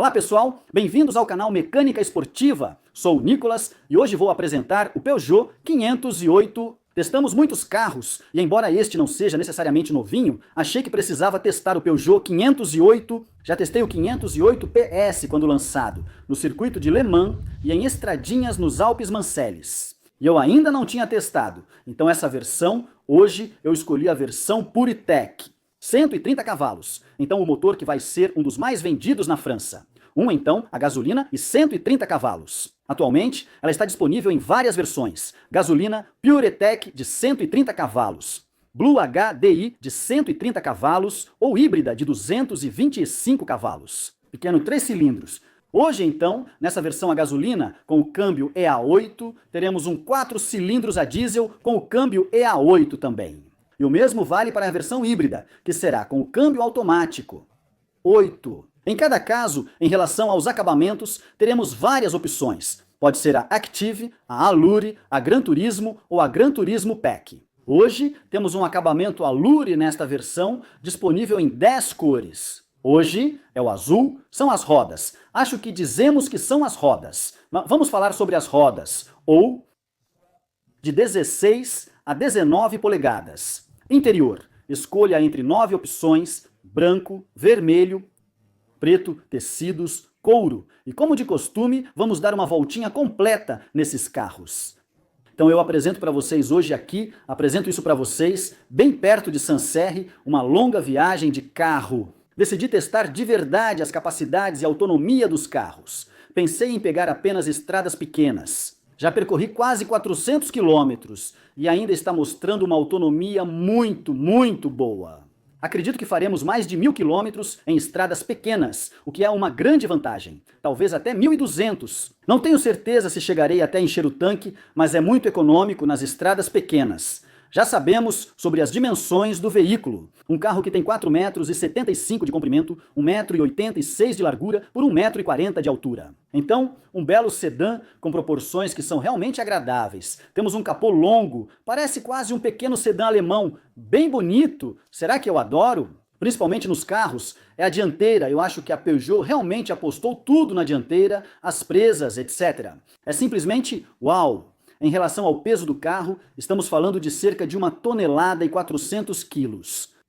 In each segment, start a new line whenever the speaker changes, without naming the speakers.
Olá pessoal, bem-vindos ao canal Mecânica Esportiva. Sou o Nicolas e hoje vou apresentar o Peugeot 508. Testamos muitos carros e embora este não seja necessariamente novinho, achei que precisava testar o Peugeot 508. Já testei o 508 PS quando lançado, no circuito de Le Mans e em estradinhas nos Alpes Manceles. E eu ainda não tinha testado, então essa versão, hoje eu escolhi a versão PureTech. 130 cavalos, então o motor que vai ser um dos mais vendidos na França. Então, a gasolina e 130 cavalos. Atualmente, ela está disponível em várias versões. Gasolina PureTech de 130 cavalos, Blue HDI de 130 cavalos ou híbrida de 225 cavalos. Pequeno 3 cilindros. Hoje, então, nessa versão a gasolina, com o câmbio EA8, teremos um 4 cilindros a diesel com o câmbio EA8 também. E o mesmo vale para a versão híbrida, que será com o câmbio automático. 8. Em cada caso, em relação aos acabamentos, teremos várias opções. Pode ser a Active, a Allure, a Gran Turismo ou a Gran Turismo PAC. Hoje, temos um acabamento Allure nesta versão, disponível em 10 cores. Hoje é o azul, são as rodas. Acho que dizemos que são as rodas. Vamos falar sobre as rodas, ou de 16 a 19 polegadas. Interior, escolha entre 9 opções, branco, vermelho, preto, tecidos, couro. E como de costume, vamos dar uma voltinha completa nesses carros. Então eu apresento para vocês hoje aqui, apresento isso para vocês, bem perto de Sancerre, uma longa viagem de carro. Decidi testar de verdade as capacidades e autonomia dos carros. Pensei em pegar apenas estradas pequenas. Já percorri quase 400 quilômetros e ainda está mostrando uma autonomia muito boa. Acredito que faremos mais de 1000 quilômetros em estradas pequenas, o que é uma grande vantagem, talvez até 1200. Não tenho certeza se chegarei até encher o tanque, mas é muito econômico nas estradas pequenas. Já sabemos sobre as dimensões do veículo. Um carro que tem 4,75 m de comprimento, 1,86 m de largura por 1,40 m de altura. Então, um belo sedã com proporções que são realmente agradáveis. Temos um capô longo, parece quase um pequeno sedã alemão, bem bonito. Será que eu adoro? Principalmente nos carros, é a dianteira. Eu acho que a Peugeot realmente apostou tudo na dianteira, as presas, etc. É simplesmente uau! Em relação ao peso do carro, estamos falando de cerca de 1,4 kg.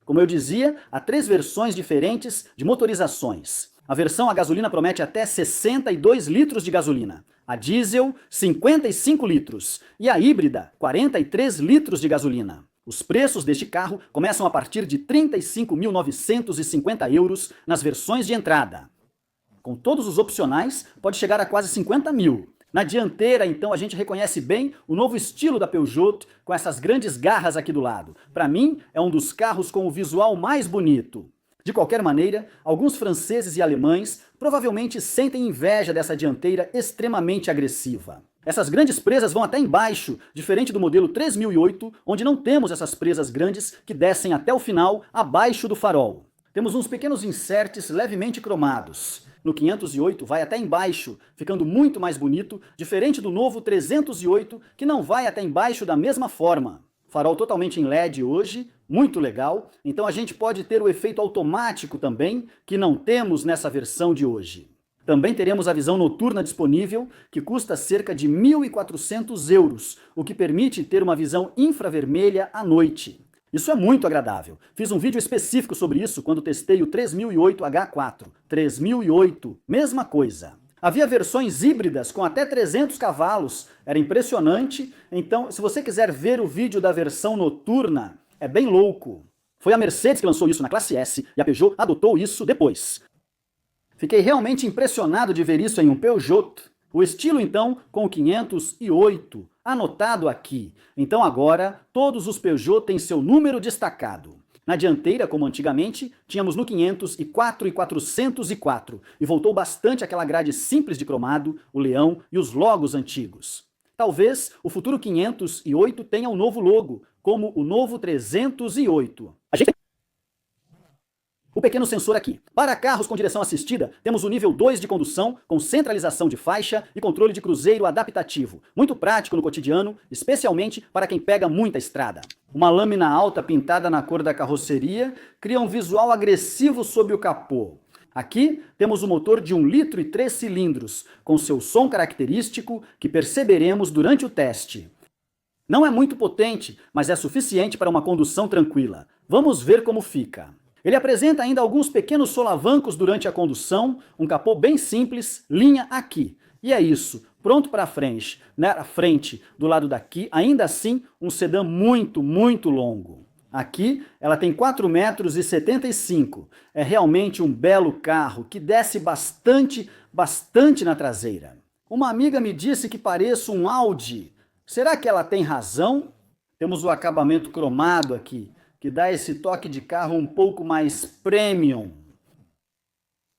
Como eu dizia, há 3 versões diferentes de motorizações. A versão a gasolina promete até 62 litros de gasolina, a diesel 55 litros e a híbrida 43 litros de gasolina. Os preços deste carro começam a partir de 35.950 euros nas versões de entrada. Com todos os opcionais, pode chegar a quase 50 mil. Na dianteira, então, a gente reconhece bem o novo estilo da Peugeot, com essas grandes garras aqui do lado. Para mim, é um dos carros com o visual mais bonito. De qualquer maneira, alguns franceses e alemães provavelmente sentem inveja dessa dianteira extremamente agressiva. Essas grandes presas vão até embaixo, diferente do modelo 3008, onde não temos essas presas grandes que descem até o final, abaixo do farol. Temos uns pequenos inserts levemente cromados. No 508 vai até embaixo, ficando muito mais bonito, diferente do novo 308, que não vai até embaixo da mesma forma. Farol totalmente em LED hoje, muito legal, então a gente pode ter o efeito automático também, que não temos nessa versão de hoje. Também teremos a visão noturna disponível, que custa cerca de 1.400 euros, o que permite ter uma visão infravermelha à noite. Isso é muito agradável. Fiz um vídeo específico sobre isso quando testei o 3008 H4. 3008, mesma coisa. Havia versões híbridas com até 300 cavalos, era impressionante. Então, se você quiser ver o vídeo da versão noturna, é bem louco. Foi a Mercedes que lançou isso na classe S e a Peugeot adotou isso depois. Fiquei realmente impressionado de ver isso em um Peugeot. O estilo, então, com o 508, anotado aqui. Então agora, todos os Peugeot têm seu número destacado. Na dianteira, como antigamente, tínhamos no 504 e 404, e voltou bastante aquela grade simples de cromado, o leão e os logos antigos. Talvez o futuro 508 tenha um novo logo, como o novo 308. O pequeno sensor aqui. Para carros com direção assistida, temos o nível 2 de condução, com centralização de faixa e controle de cruzeiro adaptativo. Muito prático no cotidiano, especialmente para quem pega muita estrada. Uma lâmina alta pintada na cor da carroceria cria um visual agressivo sob o capô. Aqui temos o motor de 1 litro e 3 cilindros, com seu som característico que perceberemos durante o teste. Não é muito potente, mas é suficiente para uma condução tranquila. Vamos ver como fica. Ele apresenta ainda alguns pequenos solavancos durante a condução, um capô bem simples, linha aqui. E é isso, pronto para frente. Na frente, do lado daqui, ainda assim, um sedã muito, muito longo. Aqui, ela tem 4,75 m. É realmente um belo carro que desce bastante na traseira. Uma amiga me disse que pareço um Audi. Será que ela tem razão? Temos o acabamento cromado aqui, que dá esse toque de carro um pouco mais premium.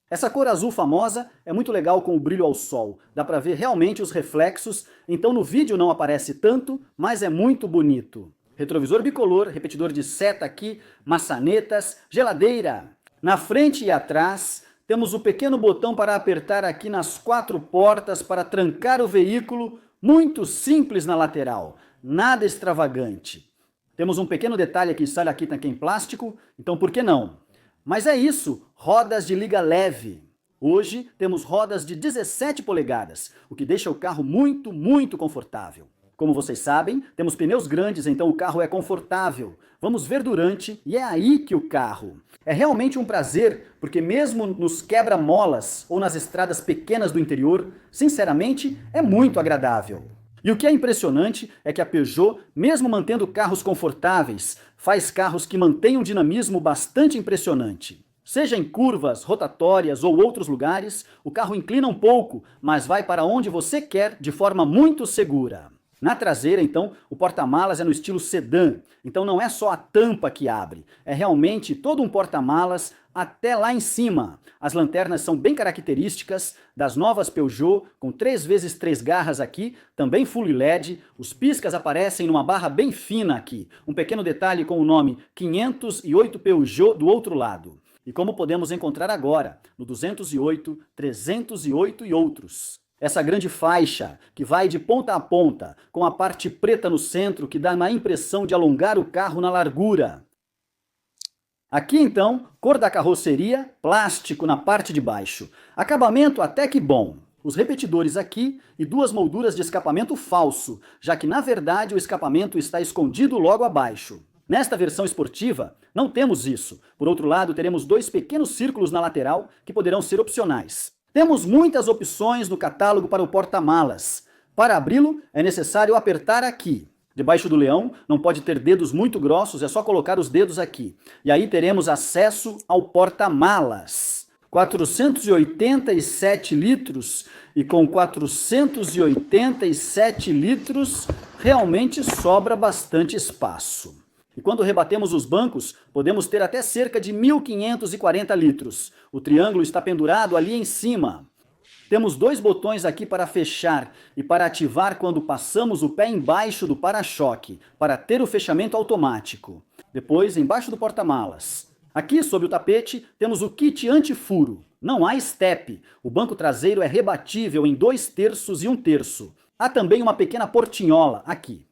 Essa cor azul famosa é muito legal com o brilho ao sol. Dá para ver realmente os reflexos, então no vídeo não aparece tanto, mas é muito bonito. Retrovisor bicolor, repetidor de seta aqui, maçanetas, geladeira. Na frente e atrás, temos o pequeno botão para apertar aqui nas 4 portas para trancar o veículo, muito simples na lateral, nada extravagante. Temos um pequeno detalhe aqui, sai aqui em plástico, então por que não? Mas é isso, rodas de liga leve. Hoje temos rodas de 17 polegadas, o que deixa o carro muito, muito confortável. Como vocês sabem, temos pneus grandes, então o carro é confortável. Vamos ver durante, e é aí que o carro. É realmente um prazer, porque mesmo nos quebra-molas ou nas estradas pequenas do interior, sinceramente, é muito agradável. E o que é impressionante é que a Peugeot, mesmo mantendo carros confortáveis, faz carros que mantêm um dinamismo bastante impressionante. Seja em curvas, rotatórias ou outros lugares, o carro inclina um pouco, mas vai para onde você quer de forma muito segura. Na traseira, então, o porta-malas é no estilo sedã, então não é só a tampa que abre, é realmente todo um porta-malas até lá em cima. As lanternas são bem características das novas Peugeot, com 3x3 garras aqui, também full LED, os piscas aparecem numa barra bem fina aqui, um pequeno detalhe com o nome 508 Peugeot do outro lado. E como podemos encontrar agora, no 208, 308 e outros. Essa grande faixa, que vai de ponta a ponta, com a parte preta no centro, que dá uma impressão de alongar o carro na largura. Aqui então, cor da carroceria, plástico na parte de baixo. Acabamento até que bom. Os repetidores aqui e 2 molduras de escapamento falso, já que na verdade o escapamento está escondido logo abaixo. Nesta versão esportiva, não temos isso. Por outro lado, teremos 2 pequenos círculos na lateral, que poderão ser opcionais. Temos muitas opções no catálogo para o porta-malas. Para abri-lo, é necessário apertar aqui. Debaixo do leão, não pode ter dedos muito grossos, é só colocar os dedos aqui. E aí teremos acesso ao porta-malas. 487 litros, e com 487 litros, realmente sobra bastante espaço. E quando rebatemos os bancos, podemos ter até cerca de 1.540 litros. O triângulo está pendurado ali em cima. Temos 2 botões aqui para fechar e para ativar quando passamos o pé embaixo do para-choque, para ter o fechamento automático. Depois, embaixo do porta-malas. Aqui, sob o tapete, temos o kit anti-furo. Não há step. O banco traseiro é rebatível em 2/3 e 1/3. Há também uma pequena portinhola aqui.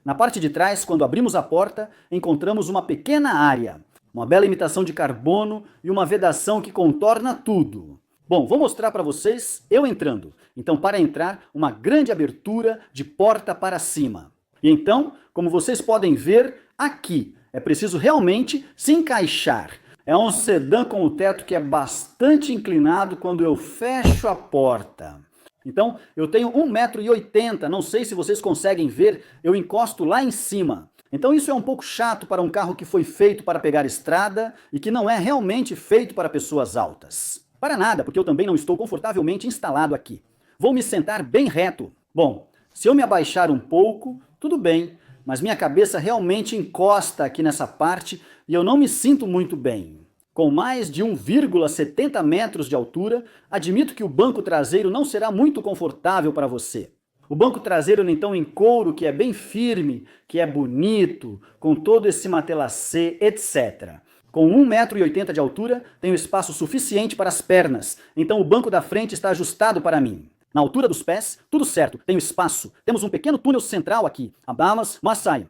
Na parte de trás, quando abrimos a porta, encontramos uma pequena área. Uma bela imitação de carbono e uma vedação que contorna tudo. Bom, vou mostrar para vocês eu entrando. Então, para entrar, uma grande abertura de porta para cima. E então, como vocês podem ver, aqui é preciso realmente se encaixar. É um sedã com o teto que é bastante inclinado quando eu fecho a porta. Então, eu tenho 1,80 m, não sei se vocês conseguem ver, eu encosto lá em cima. Então isso é um pouco chato para um carro que foi feito para pegar estrada e que não é realmente feito para pessoas altas. Para nada, porque eu também não estou confortavelmente instalado aqui. Vou me sentar bem reto. Bom, se eu me abaixar um pouco, tudo bem, mas minha cabeça realmente encosta aqui nessa parte e eu não me sinto muito bem. Com mais de 1,70 metros de altura, admito que o banco traseiro não será muito confortável para você. O banco traseiro então em couro, que é bem firme, que é bonito, com todo esse matelassé, etc. Com 1,80 m de altura, tenho espaço suficiente para as pernas, então o banco da frente está ajustado para mim. Na altura dos pés, tudo certo, tenho espaço. Temos um pequeno túnel central aqui, abamos, uma saia.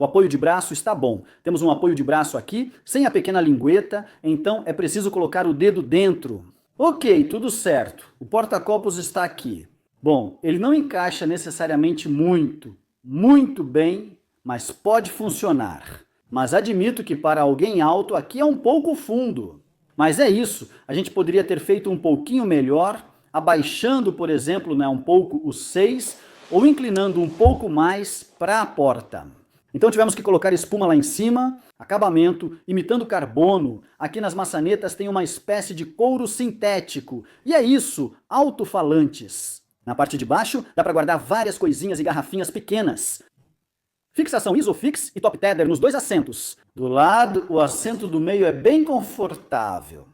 O apoio de braço está bom. Temos um apoio de braço aqui, sem a pequena lingueta, então é preciso colocar o dedo dentro. Ok, tudo certo. O porta-copos está aqui. Bom, ele não encaixa necessariamente muito bem, mas pode funcionar. Mas admito que para alguém alto aqui é um pouco fundo. Mas é isso, a gente poderia ter feito um pouquinho melhor, abaixando, por exemplo, um pouco o 6, ou inclinando um pouco mais para a porta. Então tivemos que colocar espuma lá em cima, acabamento, imitando carbono. Aqui nas maçanetas tem uma espécie de couro sintético. E é isso, alto-falantes. Na parte de baixo dá para guardar várias coisinhas e garrafinhas pequenas. Fixação Isofix e top tether nos 2 assentos. Do lado, o assento do meio é bem confortável.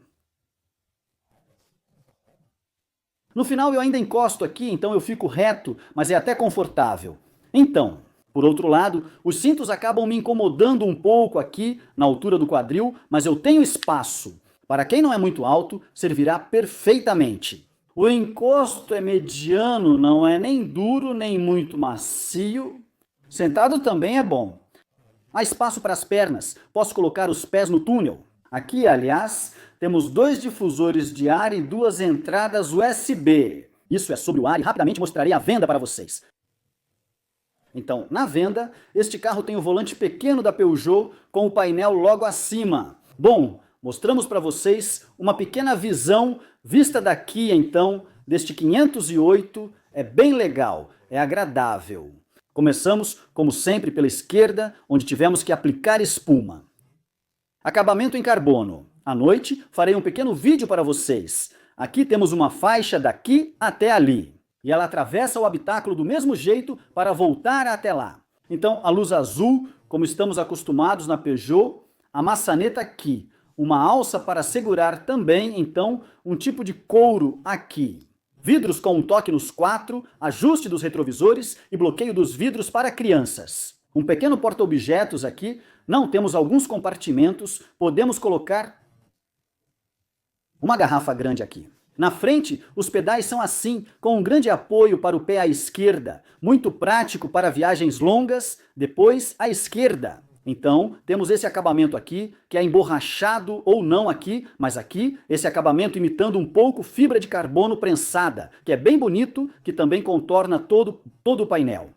No final eu ainda encosto aqui, então eu fico reto, mas é até confortável. Então, por outro lado, os cintos acabam me incomodando um pouco aqui, na altura do quadril, mas eu tenho espaço. Para quem não é muito alto, servirá perfeitamente. O encosto é mediano, não é nem duro, nem muito macio. Sentado também é bom. Há espaço para as pernas, posso colocar os pés no túnel. Aqui, aliás, temos 2 difusores de ar e 2 entradas USB. Isso é sobre o ar e rapidamente mostrarei a venda para vocês. Então, na venda, este carro tem o volante pequeno da Peugeot com o painel logo acima. Bom, mostramos para vocês uma pequena visão vista daqui, então, deste 508. É bem legal, é agradável. Começamos, como sempre, pela esquerda, onde tivemos que aplicar espuma. Acabamento em carbono. À noite, farei um pequeno vídeo para vocês. Aqui temos uma faixa daqui até ali. E ela atravessa o habitáculo do mesmo jeito para voltar até lá. Então, a luz azul, como estamos acostumados na Peugeot, a maçaneta aqui, uma alça para segurar também, então, um tipo de couro aqui. Vidros com um toque nos 4, ajuste dos retrovisores e bloqueio dos vidros para crianças. Um pequeno porta-objetos aqui, não temos alguns compartimentos, podemos colocar uma garrafa grande aqui. Na frente, os pedais são assim, com um grande apoio para o pé à esquerda, muito prático para viagens longas, depois à esquerda. Então, temos esse acabamento aqui, que é emborrachado ou não aqui, mas aqui, esse acabamento imitando um pouco fibra de carbono prensada, que é bem bonito, que também contorna todo o painel.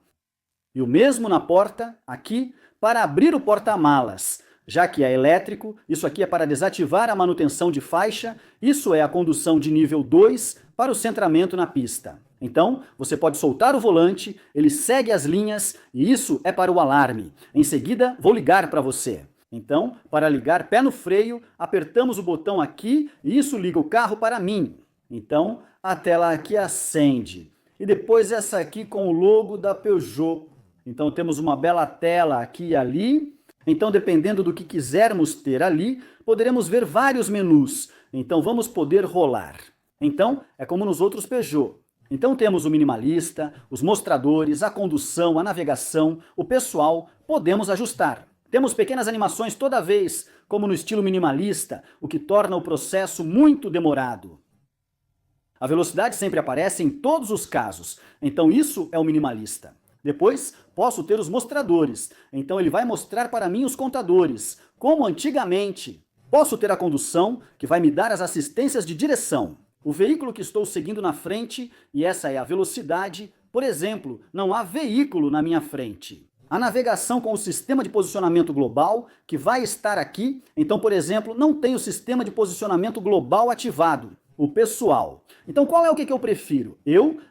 E o mesmo na porta, aqui, para abrir o porta-malas. Já que é elétrico, isso aqui é para desativar a manutenção de faixa, isso é a condução de nível 2 para o centramento na pista. Então, você pode soltar o volante, ele segue as linhas e isso é para o alarme. Em seguida, vou ligar para você. Então, para ligar pé no freio, apertamos o botão aqui e isso liga o carro para mim. Então, a tela aqui acende. E depois essa aqui com o logo da Peugeot. Então, temos uma bela tela aqui e ali. Então, dependendo do que quisermos ter ali, poderemos ver vários menus. Então, vamos poder rolar. Então, é como nos outros Peugeot. Então temos o minimalista, os mostradores, a condução, a navegação, o pessoal, podemos ajustar. Temos pequenas animações toda vez, como no estilo minimalista, o que torna o processo muito demorado. A velocidade sempre aparece em todos os casos, então isso é o minimalista. Depois, posso ter os mostradores, então ele vai mostrar para mim os contadores, como antigamente. Posso ter a condução, que vai me dar as assistências de direção. O veículo que estou seguindo na frente, e essa é a velocidade, por exemplo, não há veículo na minha frente. A navegação com o sistema de posicionamento global, que vai estar aqui, então, por exemplo, não tem o sistema de posicionamento global ativado, o pessoal. Então, qual é o que eu prefiro?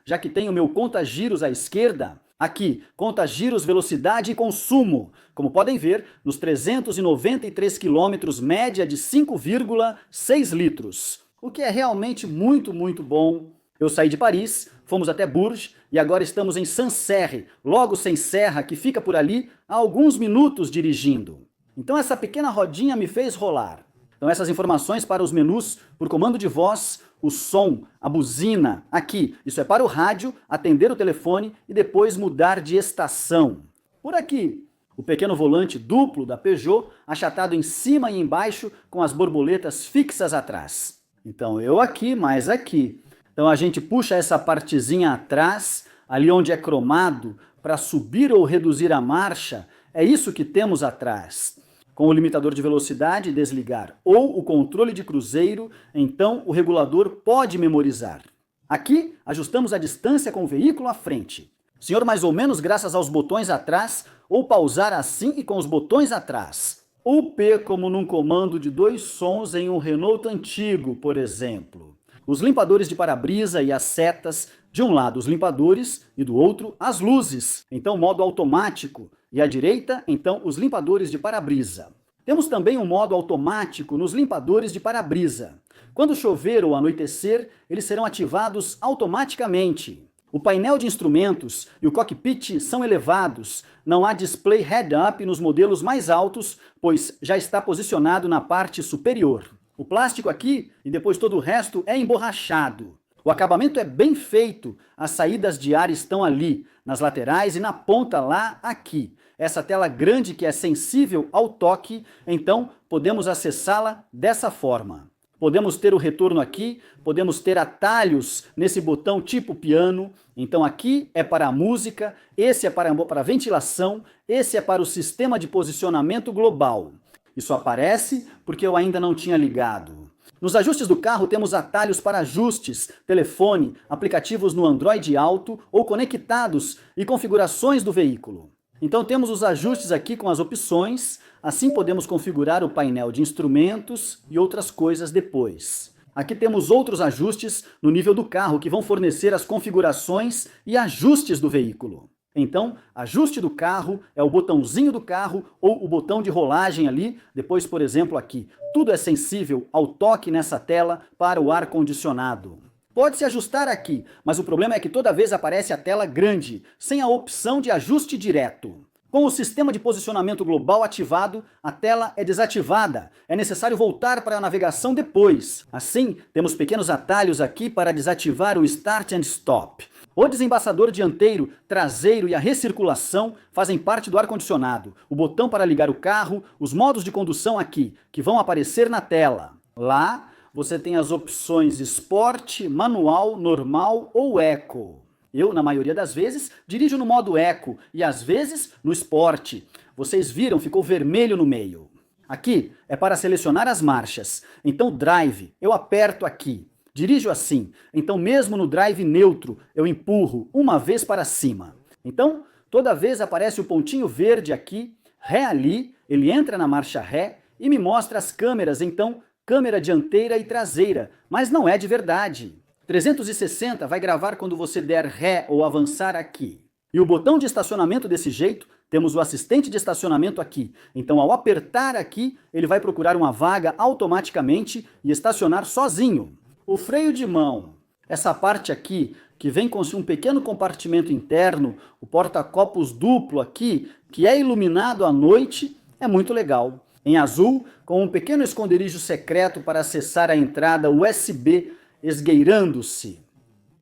Já que tenho meu conta-giros à esquerda, aqui, conta-giros, velocidade e consumo. Como podem ver, nos 393 km, média de 5,6 litros. O que é realmente muito bom. Eu saí de Paris, fomos até Bourges e agora estamos em Sancerre, logo sem serra, que fica por ali, há alguns minutos dirigindo. Então essa pequena rodinha me fez rolar. Então essas informações para os menus, por comando de voz, o som, a buzina, aqui, isso é para o rádio, atender o telefone e depois mudar de estação. Por aqui, o pequeno volante duplo da Peugeot, achatado em cima e embaixo, com as borboletas fixas atrás. Então eu aqui, mais aqui. Então a gente puxa essa partezinha atrás, ali onde é cromado, para subir ou reduzir a marcha, É isso que temos atrás. Com o limitador de velocidade desligar ou o controle de cruzeiro, então o regulador pode memorizar. Aqui, ajustamos a distância com o veículo à frente. Senhor, mais ou menos graças aos botões atrás, ou pausar assim e com os botões atrás. O P como num comando de 2 sons em um Renault antigo, por exemplo. Os limpadores de para-brisa e as setas, de um lado os limpadores e do outro as luzes, então modo automático, e à direita, então, os limpadores de para-brisa. Temos também um modo automático nos limpadores de para-brisa. Quando chover ou anoitecer, eles serão ativados automaticamente. O painel de instrumentos e o cockpit são elevados, não há display head-up nos modelos mais altos, pois já está posicionado na parte superior. O plástico aqui e depois todo o resto é emborrachado. O acabamento é bem feito, as saídas de ar estão ali, nas laterais e na ponta lá aqui. Essa tela grande que é sensível ao toque, então podemos acessá-la dessa forma. Podemos ter o retorno aqui, podemos ter atalhos nesse botão tipo piano. Então aqui é para a música, esse é para a ventilação, esse é para o sistema de posicionamento global. Isso aparece porque eu ainda não tinha ligado. Nos ajustes do carro temos atalhos para ajustes, telefone, aplicativos no Android Auto ou conectados e configurações do veículo. Então temos os ajustes aqui com as opções, assim podemos configurar o painel de instrumentos e outras coisas depois. Aqui temos outros ajustes no nível do carro que vão fornecer as configurações e ajustes do veículo. Então, ajuste do carro é o botãozinho do carro ou o botão de rolagem ali, depois, por exemplo, aqui. Tudo é sensível ao toque nessa tela para o ar-condicionado. Pode-se ajustar aqui, mas o problema é que toda vez aparece a tela grande, sem a opção de ajuste direto. Com o sistema de posicionamento global ativado, a tela é desativada. É necessário voltar para a navegação depois. Assim, temos pequenos atalhos aqui para desativar o Start and Stop. O desembaçador dianteiro, traseiro e a recirculação fazem parte do ar-condicionado. O botão para ligar o carro, os modos de condução aqui, que vão aparecer na tela. Lá, você tem as opções Sport, Manual, Normal ou Eco. Eu, na maioria das vezes, dirijo no modo Eco e às vezes no Sport. Vocês viram, ficou vermelho no meio. Aqui é para selecionar as marchas. Então Drive, eu aperto aqui. Dirijo assim. Então mesmo no Drive neutro, eu empurro uma vez para cima. Então, toda vez aparece o pontinho verde aqui, Ré ali, ele entra na marcha Ré e me mostra as câmeras, então câmera dianteira e traseira, mas não é de verdade. 360 vai gravar quando você der ré ou avançar aqui. E o botão de estacionamento desse jeito, temos o assistente de estacionamento aqui. Então ao apertar aqui, ele vai procurar uma vaga automaticamente e estacionar sozinho. O freio de mão, essa parte aqui, que vem com um pequeno compartimento interno, o porta-copos duplo aqui, que é iluminado à noite, é muito legal. Em azul, com um pequeno esconderijo secreto para acessar a entrada USB esgueirando-se.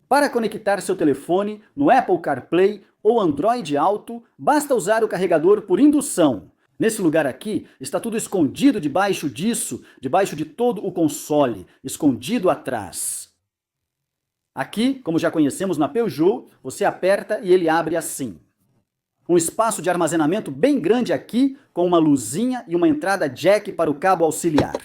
Para conectar seu telefone no Apple CarPlay ou Android Auto, basta usar o carregador por indução. Nesse lugar aqui, está tudo escondido debaixo disso, debaixo de todo o console, escondido atrás. Aqui, como já conhecemos na Peugeot, você aperta e ele abre assim. Um espaço de armazenamento bem grande aqui, com uma luzinha e uma entrada jack para o cabo auxiliar.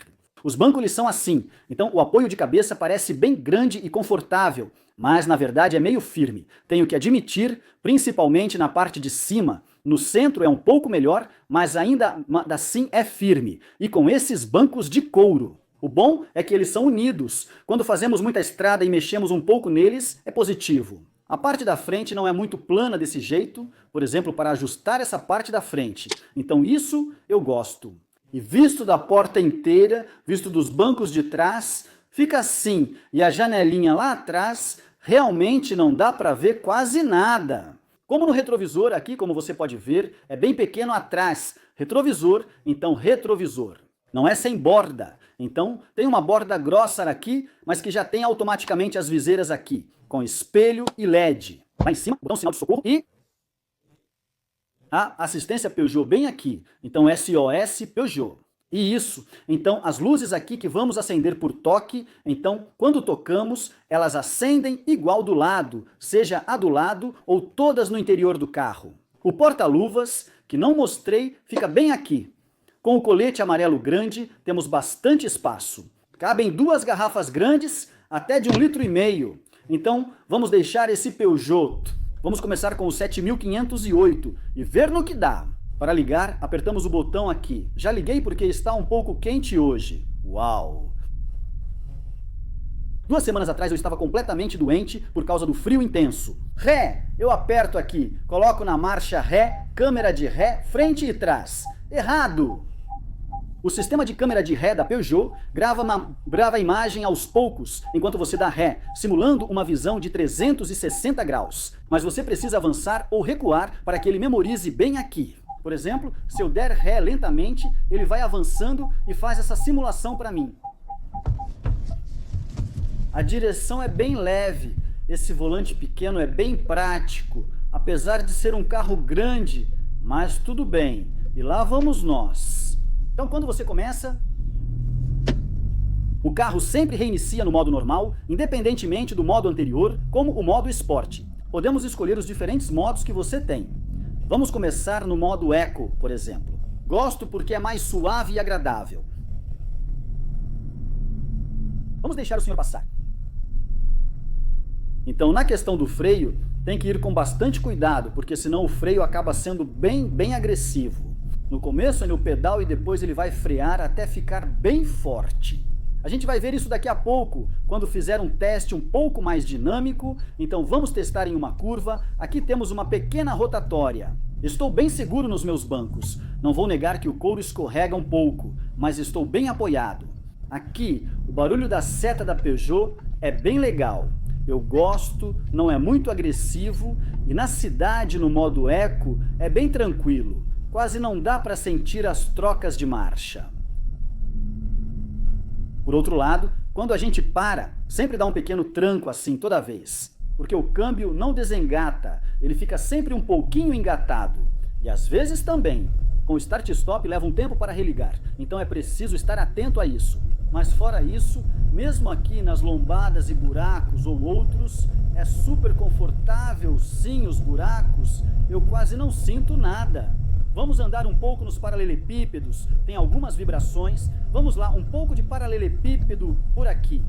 Os bancos eles são assim, então o apoio de cabeça parece bem grande e confortável, mas na verdade é meio firme. Tenho que admitir, principalmente na parte de cima. No centro é um pouco melhor, mas ainda assim é firme. E com esses bancos de couro. O bom é que eles são unidos. Quando fazemos muita estrada e mexemos um pouco neles, é positivo. A parte da frente não é muito plana desse jeito, por exemplo, para ajustar essa parte da frente. Então isso eu gosto. E visto da porta inteira, visto dos bancos de trás, fica assim. E a janelinha lá atrás, realmente não dá para ver quase nada. Como no retrovisor aqui, como você pode ver, é bem pequeno atrás. Retrovisor, então retrovisor. Não é sem borda. Então tem uma borda grossa aqui, mas que já tem automaticamente as viseiras aqui, com espelho e LED. Lá em cima, botão sinal de socorro e a assistência Peugeot bem aqui. Então SOS Peugeot. E isso, então as luzes aqui que vamos acender por toque, então quando tocamos, elas acendem igual do lado, seja a do lado ou todas no interior do carro. O porta-luvas, que não mostrei fica bem aqui. Com o colete amarelo grande, temos bastante espaço. Cabem 2 garrafas grandes, até de 1,5 litro. Então, vamos deixar esse Peugeot. Vamos começar com o 7508 e ver no que dá. Para ligar, apertamos o botão aqui. Já liguei porque está um pouco quente hoje. Uau! 2 semanas atrás eu estava completamente doente por causa do frio intenso. Ré! Eu aperto aqui, coloco na marcha ré, câmera de ré, frente e trás. Errado! O sistema de câmera de ré da Peugeot grava a imagem aos poucos enquanto você dá ré, simulando uma visão de 360 graus. Mas você precisa avançar ou recuar para que ele memorize bem aqui. Por exemplo, se eu der ré lentamente, ele vai avançando e faz essa simulação para mim. A direção é bem leve, esse volante pequeno é bem prático, apesar de ser um carro grande, mas tudo bem, e lá vamos nós. Então quando você começa, o carro sempre reinicia no modo normal, independentemente do modo anterior, como o modo esporte. Podemos escolher os diferentes modos que você tem. Vamos começar no modo Eco, por exemplo. Gosto porque é mais suave e agradável. Vamos deixar o senhor passar. Então, na questão do freio, tem que ir com bastante cuidado, porque senão o freio acaba sendo bem agressivo. No começo ele é o pedal e depois ele vai frear até ficar bem forte. A gente vai ver isso daqui a pouco, quando fizer um teste um pouco mais dinâmico. Então vamos testar em uma curva. Aqui temos uma pequena rotatória. Estou bem seguro nos meus bancos. Não vou negar que o couro escorrega um pouco, mas estou bem apoiado. Aqui, o barulho da seta da Peugeot é bem legal. Eu gosto, não é muito agressivo e na cidade, no modo Eco, é bem tranquilo. Quase não dá para sentir as trocas de marcha. Por outro lado, quando a gente para, sempre dá um pequeno tranco assim toda vez. Porque o câmbio não desengata, ele fica sempre um pouquinho engatado. E às vezes também. Com o start-stop leva um tempo para religar, então é preciso estar atento a isso. Mas fora isso, mesmo aqui nas lombadas e buracos ou outros, é super confortável sim os buracos, eu quase não sinto nada. Vamos andar um pouco nos paralelepípedos, tem algumas vibrações. Vamos lá, um pouco de paralelepípedo por aqui.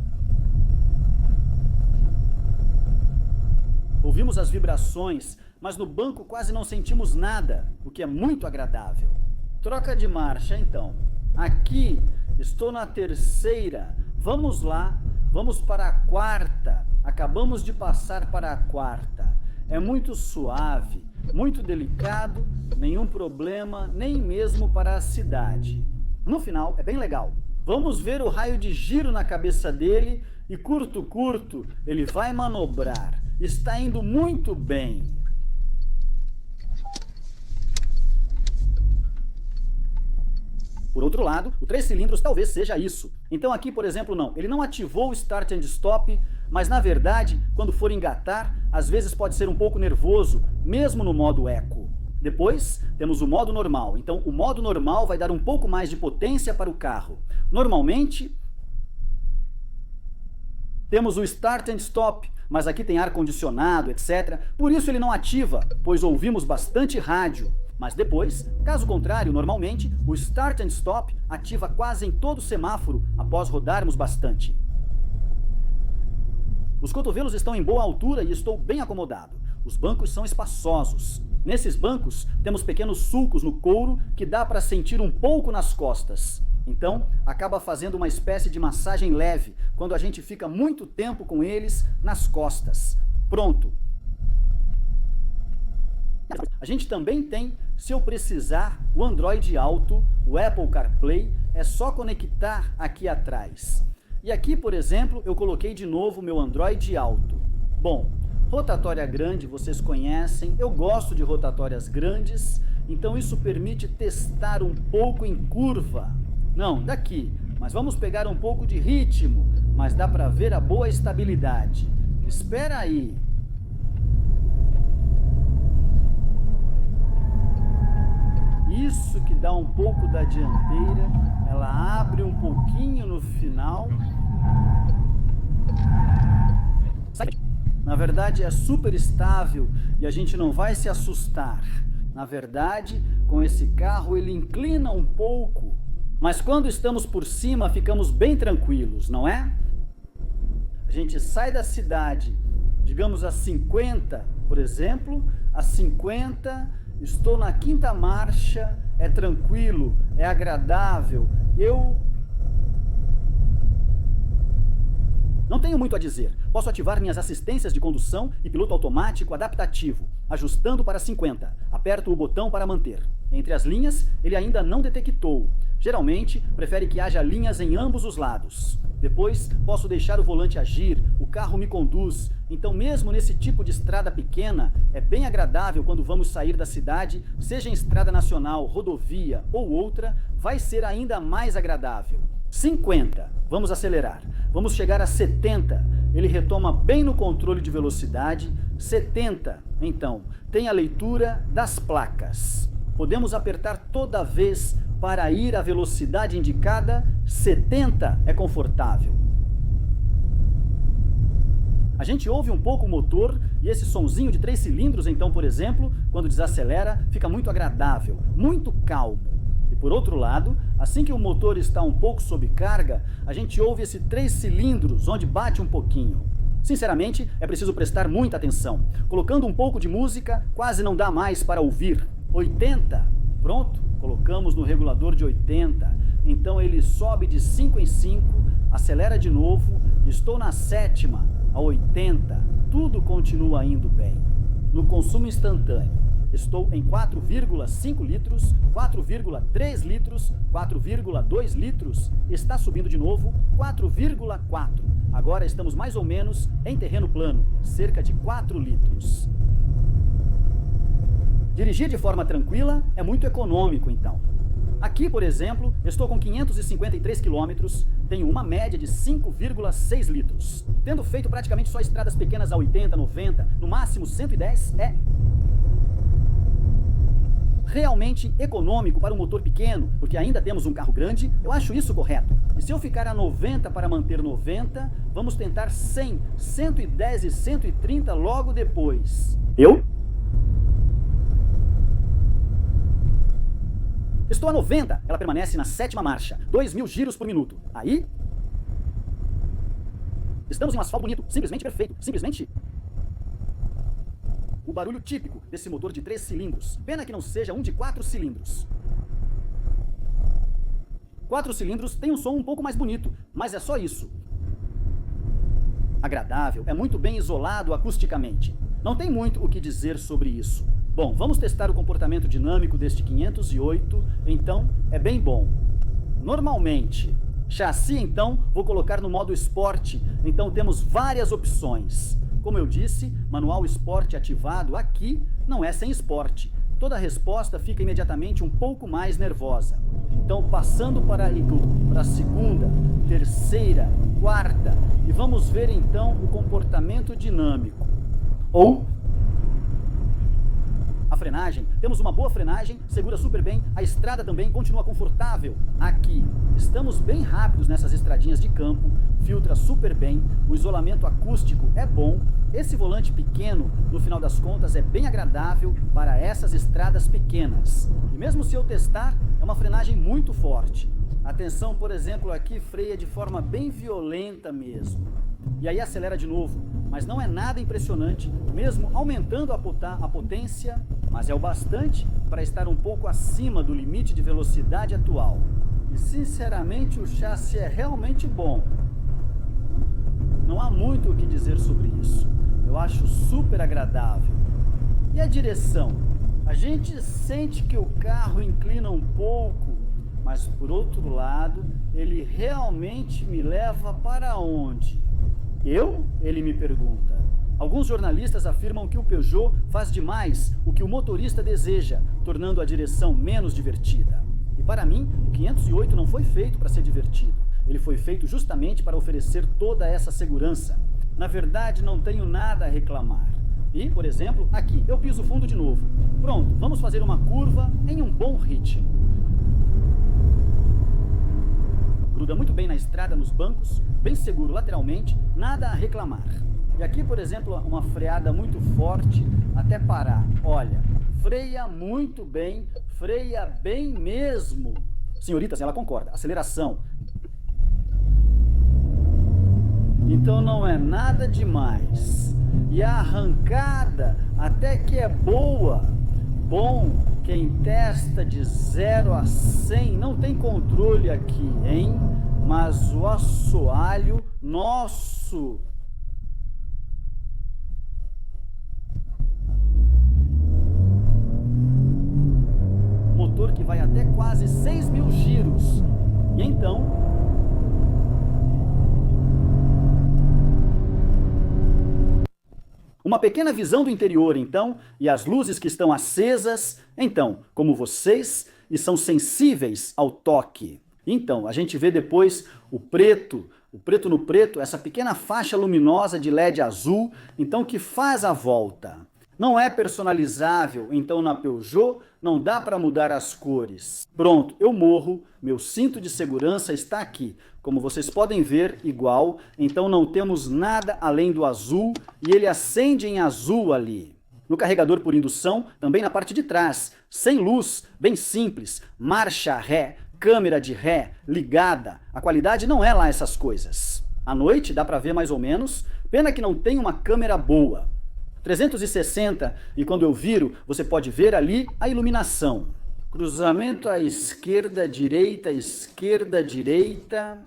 Ouvimos as vibrações, mas no banco quase não sentimos nada, o que é muito agradável. Troca de marcha então. Aqui estou na terceira. Vamos lá, vamos para a quarta. Acabamos de passar para a quarta. É muito suave, muito delicado, nenhum problema, nem mesmo para a cidade. No final, é bem legal. Vamos ver o raio de giro na cabeça dele e curto, ele vai manobrar. Está indo muito bem. Por outro lado, o 3 cilindros talvez seja isso. Então aqui, por exemplo, não. Ele não ativou o Start and Stop, mas na verdade, quando for engatar, às vezes pode ser um pouco nervoso, mesmo no modo Eco. Depois, temos o modo normal. Então, o modo normal vai dar um pouco mais de potência para o carro. Normalmente, temos o Start and Stop, mas aqui tem ar-condicionado, etc. Por isso ele não ativa, pois ouvimos bastante rádio. Mas depois, caso contrário, normalmente, o Start and Stop ativa quase em todo semáforo após rodarmos bastante. Os cotovelos estão em boa altura e estou bem acomodado. Os bancos são espaçosos. Nesses bancos, temos pequenos sulcos no couro que dá para sentir um pouco nas costas. Então, acaba fazendo uma espécie de massagem leve, quando a gente fica muito tempo com eles nas costas. Pronto! A gente também tem, se eu precisar, o Android Auto, o Apple CarPlay, é só conectar aqui atrás. E aqui, por exemplo, eu coloquei de novo o meu Android Auto. Bom, rotatória grande vocês conhecem, eu gosto de rotatórias grandes, então isso permite testar um pouco em curva. Não, daqui, mas vamos pegar um pouco de ritmo, mas dá para ver a boa estabilidade. Espera aí. Isso que dá um pouco da dianteira, ela abre um pouquinho no final. Na verdade é super estável e a gente não vai se assustar. Na verdade, com esse carro ele inclina um pouco, mas quando estamos por cima ficamos bem tranquilos, não é? A gente sai da cidade, digamos a 50, por exemplo, a 50, estou na quinta marcha, é tranquilo, é agradável, eu não tenho muito a dizer. Posso ativar minhas assistências de condução e piloto automático adaptativo, ajustando para 50. Aperto o botão para manter. Entre as linhas, ele ainda não detectou. Geralmente, prefere que haja linhas em ambos os lados. Depois, posso deixar o volante agir, o carro me conduz. Então, mesmo nesse tipo de estrada pequena, é bem agradável quando vamos sair da cidade, seja em estrada nacional, rodovia ou outra, vai ser ainda mais agradável. 50. Vamos acelerar. Vamos chegar a 70. Ele retoma bem no controle de velocidade. 70. Então, tem a leitura das placas. Podemos apertar toda vez para ir à velocidade indicada. 70 é confortável. A gente ouve um pouco o motor e esse sonzinho de 3 cilindros, então, por exemplo, quando desacelera, fica muito agradável, muito calmo. E por outro lado, assim que o motor está um pouco sob carga, a gente ouve esse 3 cilindros, onde bate um pouquinho. Sinceramente, é preciso prestar muita atenção. Colocando um pouco de música, quase não dá mais para ouvir. 80, pronto, colocamos no regulador de 80. Então ele sobe de 5 em 5, acelera de novo, estou na 7ª, a 80. Tudo continua indo bem. No consumo instantâneo, estou em 4,5 litros, 4,3 litros, 4,2 litros, está subindo de novo, 4,4. Agora estamos mais ou menos em terreno plano, cerca de 4 litros. Dirigir de forma tranquila é muito econômico, então. Aqui, por exemplo, estou com 553 quilômetros, tenho uma média de 5,6 litros. Tendo feito praticamente só estradas pequenas a 80, 90, no máximo 110, é realmente econômico para um motor pequeno, porque ainda temos um carro grande, eu acho isso correto. E se eu ficar a 90 para manter 90, vamos tentar 100, 110 e 130 logo depois. Estou a 90, ela permanece na 7ª marcha, 2.000 giros por minuto. Aí, estamos em um asfalto bonito, simplesmente perfeito, simplesmente o barulho típico desse motor de 3 cilindros. Pena que não seja um de 4 cilindros. 4 cilindros tem um som um pouco mais bonito, mas é só isso. Agradável, é muito bem isolado acusticamente. Não tem muito o que dizer sobre isso. Bom, vamos testar o comportamento dinâmico deste 508, então é bem bom. Normalmente, chassi então, vou colocar no modo Sport, então temos várias opções. Como eu disse, manual Sport ativado aqui não é sem Sport. Toda a resposta fica imediatamente um pouco mais nervosa. Então, passando para a segunda, terceira, quarta, e vamos ver então o comportamento dinâmico. Ou a frenagem, temos uma boa frenagem, segura super bem, a estrada também continua confortável. Aqui, estamos bem rápidos nessas estradinhas de campo, filtra super bem, o isolamento acústico é bom, esse volante pequeno, no final das contas, é bem agradável para essas estradas pequenas. E mesmo se eu testar, é uma frenagem muito forte. Atenção, por exemplo, aqui freia de forma bem violenta mesmo. E aí acelera de novo, mas não é nada impressionante, mesmo aumentando a potência, mas é o bastante para estar um pouco acima do limite de velocidade atual. E sinceramente o chassi é realmente bom. Não há muito o que dizer sobre isso. Eu acho super agradável. E a direção? A gente sente que o carro inclina um pouco, mas por outro lado, ele realmente me leva para onde? Ele me pergunta. Alguns jornalistas afirmam que o Peugeot faz demais o que o motorista deseja, tornando a direção menos divertida. E para mim, o 508 não foi feito para ser divertido. Ele foi feito justamente para oferecer toda essa segurança. Na verdade, não tenho nada a reclamar. E, por exemplo, aqui, eu piso fundo de novo. Pronto, vamos fazer uma curva em um bom ritmo. Gruda muito bem na estrada, nos bancos, bem seguro lateralmente, nada a reclamar. E aqui, por exemplo, uma freada muito forte até parar. Olha, freia muito bem, freia bem mesmo. Senhoritas, ela concorda. Aceleração. Então não é nada demais. E a arrancada até que é boa. Bom, quem testa de 0 a 100 não tem controle aqui, hein? Mas o assoalho nosso. Motor que vai até quase 6.000 giros. E então, uma pequena visão do interior, então, e as luzes que estão acesas, então, como vocês, e são sensíveis ao toque. Então, a gente vê depois o preto no preto, essa pequena faixa luminosa de LED azul, então, que faz a volta. Não é personalizável, então na Peugeot não dá para mudar as cores. Pronto, eu morro, meu cinto de segurança está aqui. Como vocês podem ver, igual, então não temos nada além do azul e ele acende em azul ali. No carregador por indução, também na parte de trás, sem luz, bem simples, marcha ré, câmera de ré, ligada. A qualidade não é lá essas coisas. À noite dá para ver mais ou menos, pena que não tem uma câmera boa. 360 e quando eu viro, você pode ver ali a iluminação. Cruzamento à esquerda, direita, esquerda, direita.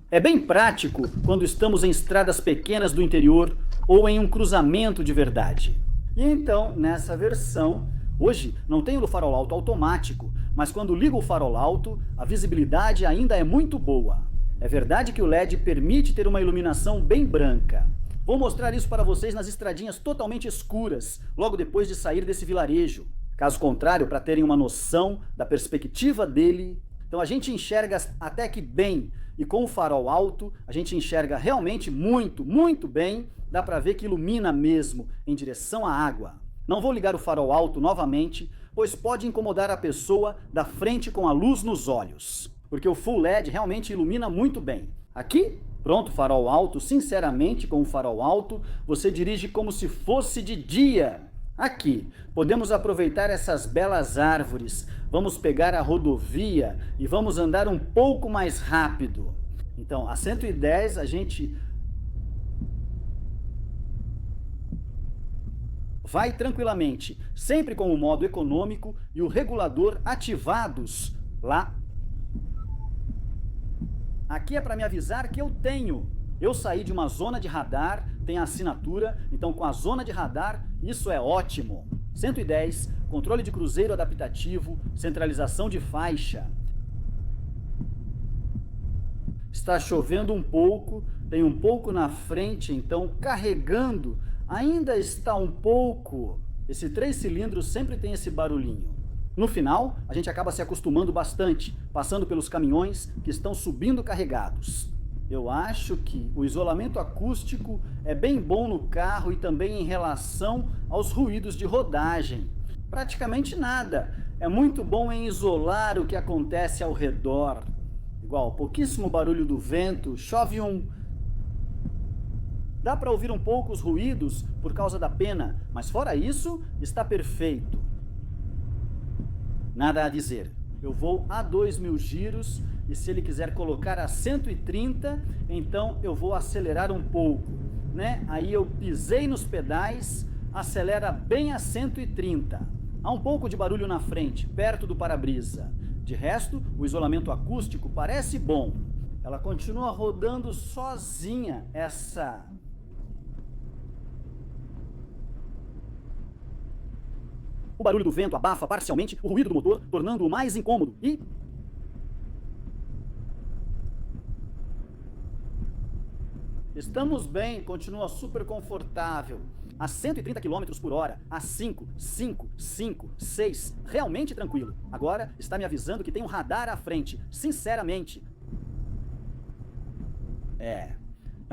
É bem prático quando estamos em estradas pequenas do interior ou em um cruzamento de verdade. E então, nessa versão, hoje não tem o farol alto automático, mas quando ligo o farol alto, a visibilidade ainda é muito boa. É verdade que o LED permite ter uma iluminação bem branca. Vou mostrar isso para vocês nas estradinhas totalmente escuras, logo depois de sair desse vilarejo. Caso contrário, para terem uma noção da perspectiva dele, então a gente enxerga até que bem, e com o farol alto, a gente enxerga realmente muito, muito bem, dá para ver que ilumina mesmo, em direção à água. Não vou ligar o farol alto novamente, pois pode incomodar a pessoa da frente com a luz nos olhos, porque o Full LED realmente ilumina muito bem. Aqui, pronto, farol alto, sinceramente, com o farol alto, você dirige como se fosse de dia. Aqui, podemos aproveitar essas belas árvores, vamos pegar a rodovia e vamos andar um pouco mais rápido. Então, a 110 a gente vai tranquilamente, sempre com o modo econômico e o regulador ativados lá. Aqui é para me avisar que eu saí de uma zona de radar, tem a assinatura, então com a zona de radar, isso é ótimo. 110, controle de cruzeiro adaptativo, centralização de faixa. Está chovendo um pouco, tem um pouco na frente, então carregando, ainda está um pouco. Esse 3 cilindros sempre tem esse barulhinho. No final, a gente acaba se acostumando bastante, passando pelos caminhões que estão subindo carregados. Eu acho que o isolamento acústico é bem bom no carro e também em relação aos ruídos de rodagem. Praticamente nada. É muito bom em isolar o que acontece ao redor. Igual, pouquíssimo barulho do vento, chove Dá para ouvir um pouco os ruídos por causa da pena, mas fora isso, está perfeito. Nada a dizer. Eu vou a 2.000 giros e se ele quiser colocar a 130, então eu vou acelerar um pouco, né? Aí eu pisei nos pedais, acelera bem a 130. Há um pouco de barulho na frente, perto do para-brisa. De resto, o isolamento acústico parece bom. Ela continua rodando sozinha, essa... O barulho do vento abafa parcialmente o ruído do motor, tornando-o mais incômodo e... Estamos bem, continua super confortável. A 130 km por hora, a 5, 5, 5, 6, realmente tranquilo. Agora está me avisando que tem um radar à frente, sinceramente. É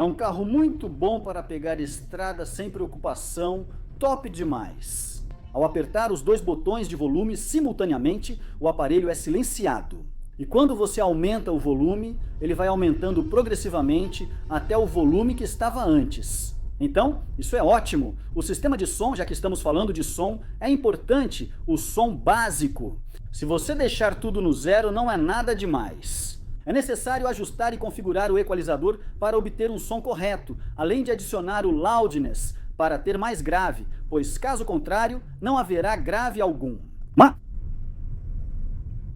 um carro muito bom para pegar estrada sem preocupação, top demais. Ao apertar os 2 botões de volume simultaneamente, o aparelho é silenciado. E quando você aumenta o volume, ele vai aumentando progressivamente até o volume que estava antes. Então, isso é ótimo. O sistema de som, já que estamos falando de som, é importante, o som básico. Se você deixar tudo no zero, não é nada demais. É necessário ajustar e configurar o equalizador para obter um som correto, além de adicionar o loudness para ter mais grave, pois caso contrário, não haverá grave algum.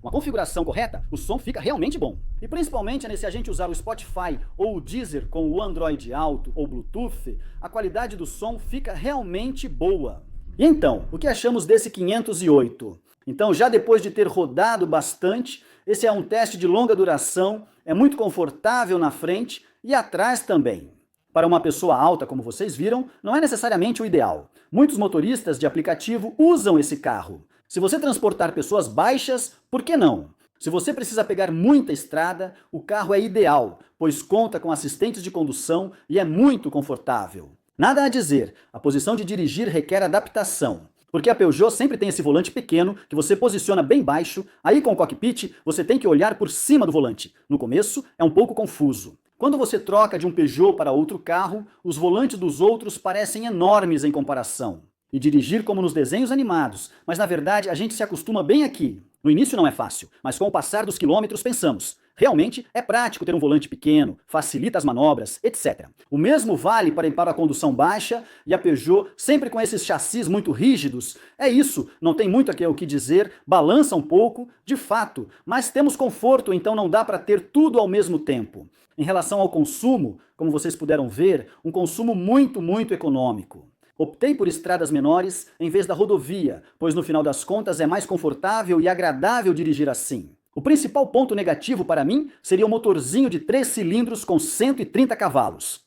Com a configuração correta, o som fica realmente bom. E principalmente se a gente usar o Spotify ou o Deezer com o Android Auto ou Bluetooth, a qualidade do som fica realmente boa. E então, o que achamos desse 508? Então, já depois de ter rodado bastante, esse é um teste de longa duração, é muito confortável na frente e atrás também. Para uma pessoa alta, como vocês viram, não é necessariamente o ideal. Muitos motoristas de aplicativo usam esse carro. Se você transportar pessoas baixas, por que não? Se você precisa pegar muita estrada, o carro é ideal, pois conta com assistentes de condução e é muito confortável. Nada a dizer, a posição de dirigir requer adaptação. Porque a Peugeot sempre tem esse volante pequeno que você posiciona bem baixo, aí com o cockpit você tem que olhar por cima do volante. No começo é um pouco confuso. Quando você troca de um Peugeot para outro carro, os volantes dos outros parecem enormes em comparação. E dirigir como nos desenhos animados, mas na verdade a gente se acostuma bem aqui. No início não é fácil, mas com o passar dos quilômetros pensamos, realmente é prático ter um volante pequeno, facilita as manobras, etc. O mesmo vale para a condução baixa e a Peugeot, sempre com esses chassis muito rígidos. É isso, não tem muito aqui o que dizer, balança um pouco, de fato, mas temos conforto, então não dá para ter tudo ao mesmo tempo. Em relação ao consumo, como vocês puderam ver, um consumo muito econômico. Optei por estradas menores em vez da rodovia, pois no final das contas é mais confortável e agradável dirigir assim. O principal ponto negativo para mim seria o motorzinho de 3 cilindros com 130 cavalos.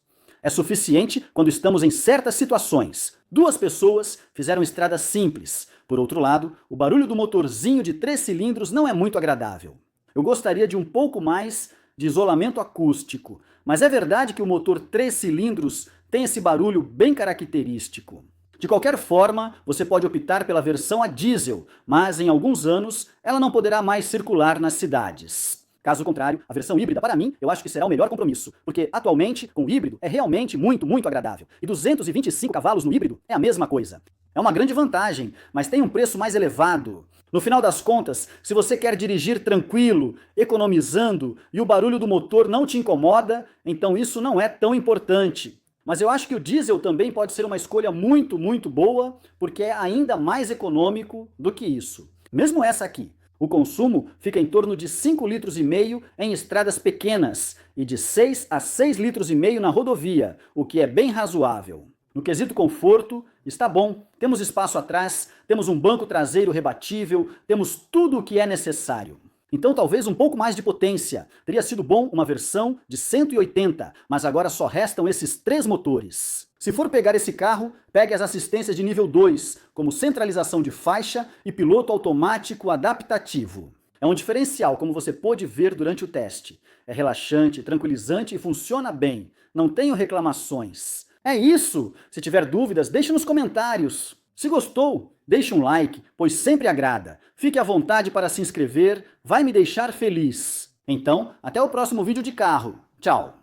É suficiente quando estamos em certas situações. 2 pessoas fizeram estradas simples. Por outro lado, o barulho do motorzinho de 3 cilindros não é muito agradável. Eu gostaria de um pouco mais de isolamento acústico, mas é verdade que o motor 3 cilindros tem esse barulho bem característico. De qualquer forma, você pode optar pela versão a diesel, mas em alguns anos ela não poderá mais circular nas cidades. Caso contrário, a versão híbrida, para mim, eu acho que será o melhor compromisso, porque atualmente, com o híbrido, é realmente muito agradável. E 225 cavalos no híbrido é a mesma coisa. É uma grande vantagem, mas tem um preço mais elevado. No final das contas, se você quer dirigir tranquilo, economizando, e o barulho do motor não te incomoda, então isso não é tão importante. Mas eu acho que o diesel também pode ser uma escolha muito boa, porque é ainda mais econômico do que isso. Mesmo essa aqui, o consumo fica em torno de 5,5 litros em estradas pequenas e de 6 a 6,5 litros na rodovia, o que é bem razoável. No quesito conforto, está bom, temos espaço atrás, temos um banco traseiro rebatível, temos tudo o que é necessário. Então talvez um pouco mais de potência. Teria sido bom uma versão de 180, mas agora só restam esses 3 motores. Se for pegar esse carro, pegue as assistências de nível 2, como centralização de faixa e piloto automático adaptativo. É um diferencial, como você pôde ver durante o teste. É relaxante, tranquilizante e funciona bem. Não tenho reclamações. É isso! Se tiver dúvidas, deixe nos comentários. Se gostou, deixe um like, pois sempre agrada. Fique à vontade para se inscrever, vai me deixar feliz. Então, até o próximo vídeo de carro. Tchau!